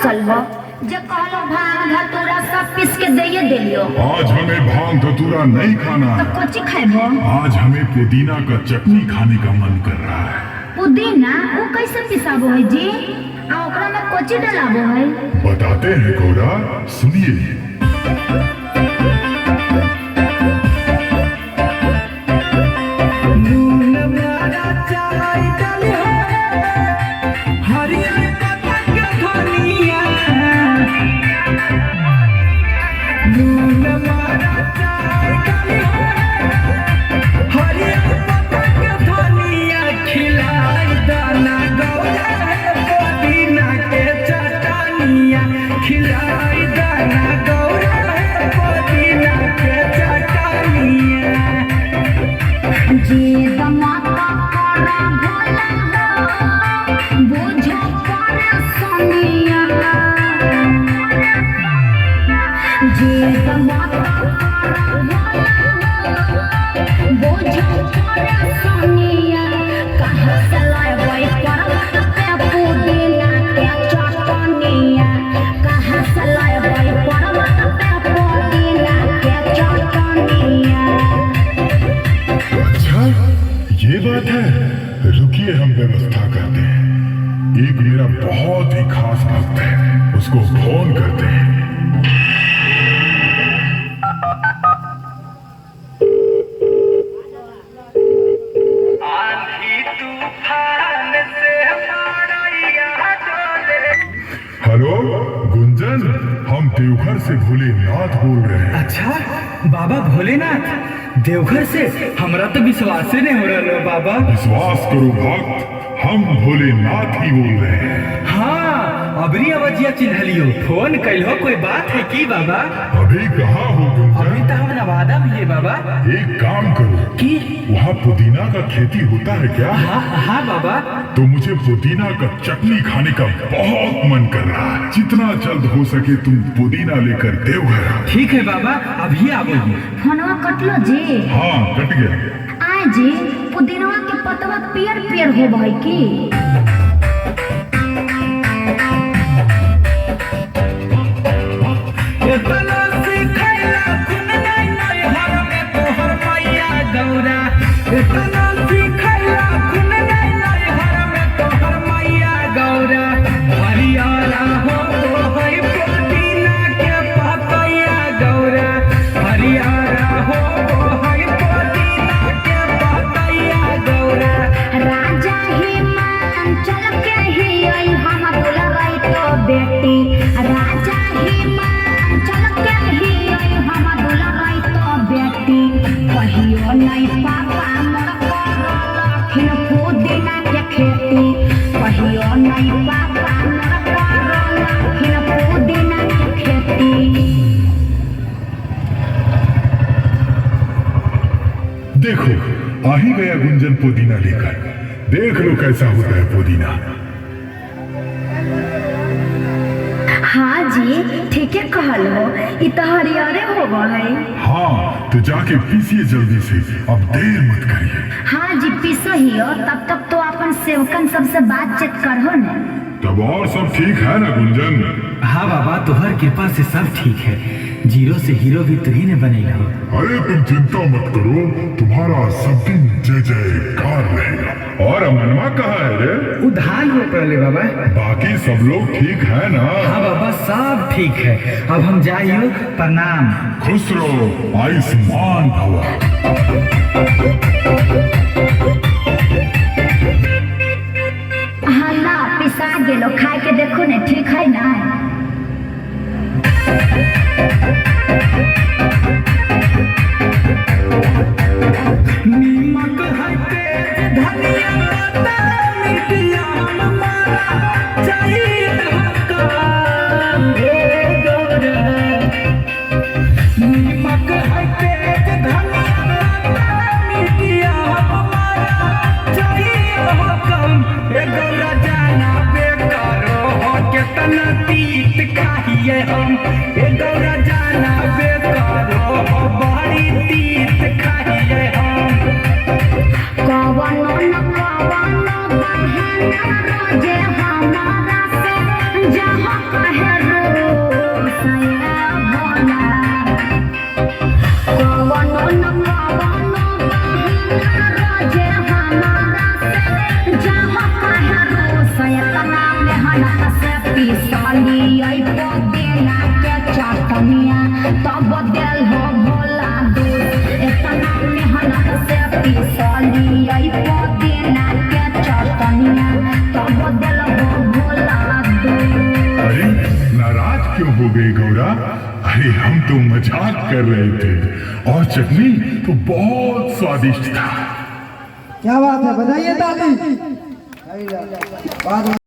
सलवा जे कहलो भांग धतूरा सब पीस के दे दियो। आज हमें भांग धतूरा नहीं खाना तो कच्ची खाएबो? आज हमें पुदीना का चटनी खाने का मन कर रहा है। पुदीना वो कैसे पिसाबो है जी? आ ओकरा में कच्ची डलाबो है? बताते हैं गौरा, सुनिए। ये बात है, रुकिए हम व्यवस्था करते हैं। एक मेरा बहुत ही खास भक्त है, उसको फोन करते हैं। हेलो गुंजन, हम देवघर से भोलेनाथ बोल रहे हैं। अच्छा बाबा भोलेनाथ, देवघर से? हमरा तो विश्वास नहीं हो रहा बाबा। विश्वास करो भक्त, हम भोलेनाथ ही बोल रहे हैं। हाँ अबरी अवजिया चिन्हलियो, फोन कैलो, कोई बात है की बाबा? अभी कहाँ हो गुंजन? अभी तो हम नवादा में है बाबा। एक काम करो कि वहाँ पुदीना का खेती होता है क्या? हाँ बाबा। तो मुझे पुदीना का चटनी खाने का बहुत मन कर रहा है। जितना जल्द हो सके तुम पुदीना लेकर देवघर आओ। ठीक है बाबा, अभी आओगे। फोनवा कटलो जी? हाँ कट गया। आए जी, पुदीनवा के पतवा पियर पियर हो भाई की। देखो आ ही गया गुंजन पुदीना लेकर। देख लो कैसा होता है पुदीना। हाँ जी ठीक है कहलो, इ तो हरियारे हो है। हाँ तो जाके पीसिए जल्दी से, अब देर मत करिए। हाँ जी पीसो ही हो, तब तक तो अपन सेवकन सबसे बातचीत करो न। तब और सब ठीक है ना गुंजन? हाँ बाबा, तुहर कृपा से सब ठीक है। जीरो से हीरो भी तुही ने बनेगा। अरे तुम चिंता मत करो, तुम्हारा सब दिन जय जयकार रहेगा। और अमनवा कहाँ है रे? उधार रोक रहे बाबा। बाकी सब लोग ठीक है ना? हाँ बाबा सब ठीक है। अब हम जाइयो, प्रणाम। खुश रहो, आयुष्मान भव। हाँ ना पिसा गेलो, खाए के देखो ने, ठीक है ना? नीमक है तेज धनिया पत्ता, मिटिया हमारा चाहिए हक्का। नीमक है तेज धनिया पत्ता, मिटिया हमारा चाहिए हक्का। गौरा जाना बेकारो हो, केतना तीत खाइए हम। गौरा जाना बेकारो हो, बड़ी तीत खाइए हम। कवनो न कवनो बहाना रोजे हमारा से जहाँ कहे रोसया भोला कवनो न कवनो बहाना रोजे हमारा से जहाँ कहे रोसया तना मेहनत से पिसाली आई पदेला के चाटनिया तब दिल हो भोला दूध इतना मेहनत से पिसाली आई पदेला के चाटनिया तब दिल हो भोला दूध। अरे नाराज क्यों हो गए गौरा? अरे हम तो मजाक कर रहे थे और चटनी तो बहुत स्वादिष्ट था। क्या बात है, बधाई है ताली।